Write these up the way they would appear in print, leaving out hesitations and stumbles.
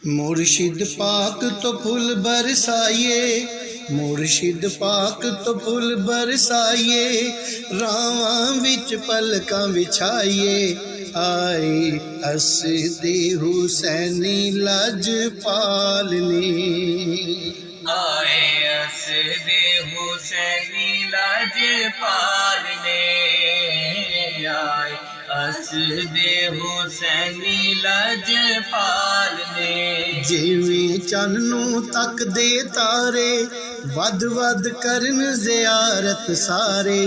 मुर्शिद पाक तो फूल बरसाइए, मुर्शिद पाक तो फूल बरसाइए, रावां विच पलकां बिछाइए। आए असदे हुसैनी लजपाल ने, आए असदे हुसैनी लजपाल ने, आए असदे हुसैनी लजपाल ने। जिवें चन्न नूं तकदे तारे, वध वध करन ज़ियारत सारे।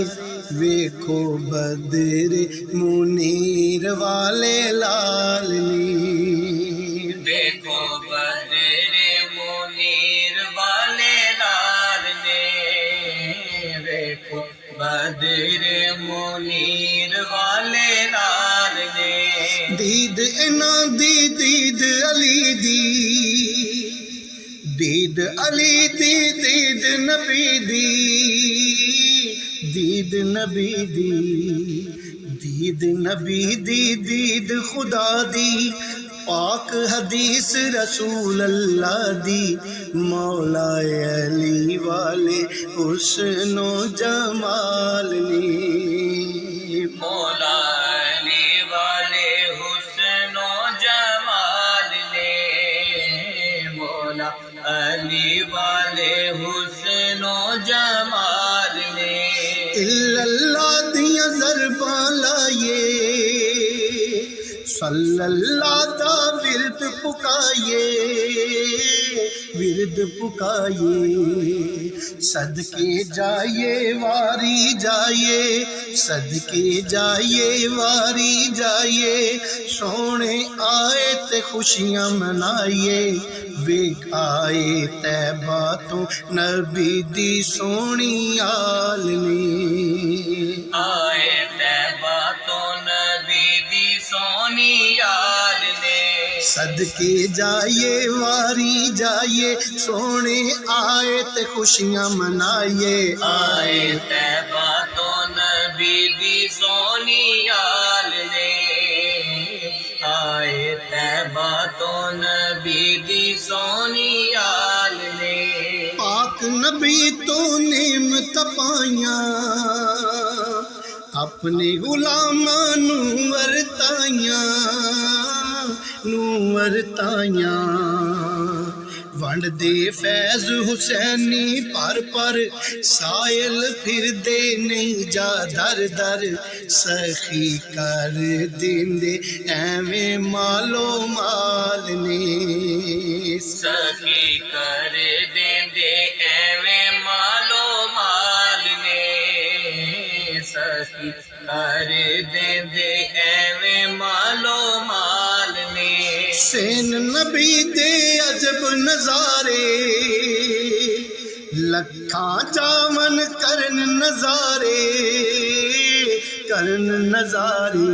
वेखो बदरे मुनीर वाले लाल ने, देखो बदरे मुनीर वाले लाल ने, देखो बदरे मुनीर वाले लाल ने। दीद इन्हां दी दीद अली दी, दीद अली दी दीद नबी दी, दीद नबी दी, दीद नबी दी, दीद खुदा दी। पाक हदीस रसूल अल्लाह दी, मौला अली वाले हुस्नो जमाल ने, मौला अली वाले हुस्नो जमाल ने, मौला अली वाले हुस्नो जमाल ने। इल्लल्लाह दियां ज़रबां लाइए, सल्लल्लाह दा विरद पुकाइए, विरद पुकाइए। सदके जाइए वारी जाइए, सदके जाइए वारी जाइए। सोने आए ते खुशियां मनाइए, वेख आए तैबा तो नबी दी सोनी आल ने, आए तैबा तो नबी दी सोनी याद ने। सदके जाइए वारी जाइए, सोने आए ते खुशियां मनाइए। आए तैबा तो नबी दी सोनी याद ने, आए तैबा तो नबी दी सोनी याद ने। पाक नबी तो नेमत पाइयां, अपने गुलामां नूं वरताइयां, नूं वरताइयां। वंड दे फैज़ हुसैनी पर पर, सायल फिरदे नहीं जा दर दर। सखी कर दिंदे एवें मालो माल ने, सखी कर देंदे एवें मालो माल ने, सखी कर देंदे एवें मालो माल ने। सेन नबी दे अजब नजारे, लखां जावन करन नजारे, करन नजारे।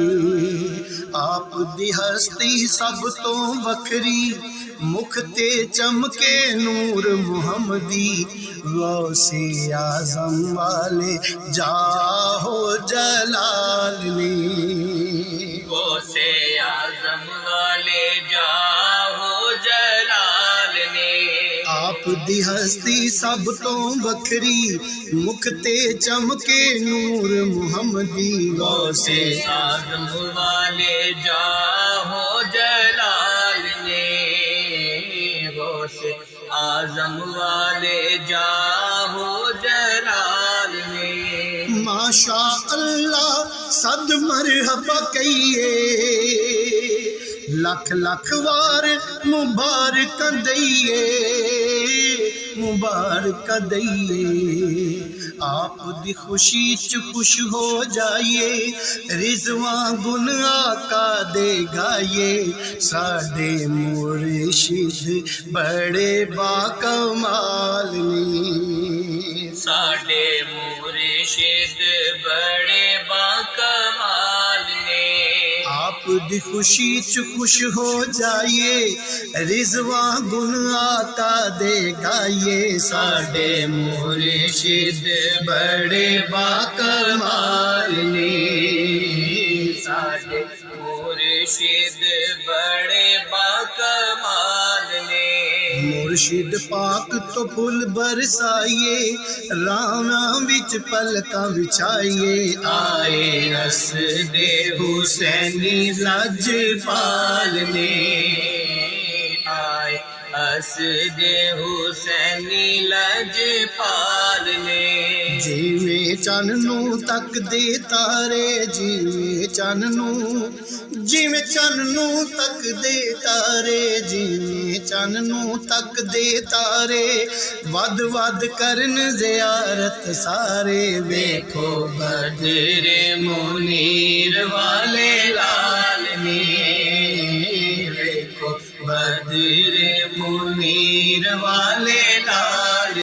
आप दी हस्ती सब तो वखरी, मुख ते चमके नूर मुहम्मदी। गौसे आजम वाले जाहो जलाल ने, गौसे आजम वाले जाहो जलाल ने। आप दी हस्ती सब तो वखरी, मुख ते चमके नूर मुहम्मदी। गौसे आजम वाले जाहो जलाल ने, गौसे आजम वाले जाहो जलाल ने। माशा अल्लाह सद मरहबा कहिए, लख लख वार मुबारक दइए, मुबारक दइए। आप दी खुशी च खुश हो जाइए, रिजवां गुन आका दे गाइए। साडे मुर्शिद बड़े बाकमाल ने, साडे मुर्शिद बड़े बाकमाल ने। आप दी खुशी च खुश हो जाइए, रिजवां गुन आका दे गाइए। साडे मुर्शिद बड़े बाकमाल ने, साडे मुर्शिद बड़े बाकमाल मुर्शिद पाक तो फुल बरसाइए, रावां विच पलकां विछाइए। आए हसदे हुसैनी लजपाल ने, आए हसदे हुसैनी लजपाल ने। जिवें चन्न नूं तकदे तारे, जिवें चन्न नूं, जिवें चन्न नूं तकदे तारे, जिवें चन्न नूं तकदे तारे, वध वध करन ज़ियारत सारे। देखो बदरे मुनीर वाले लाल ने, देखो बदरे मुनीर वाले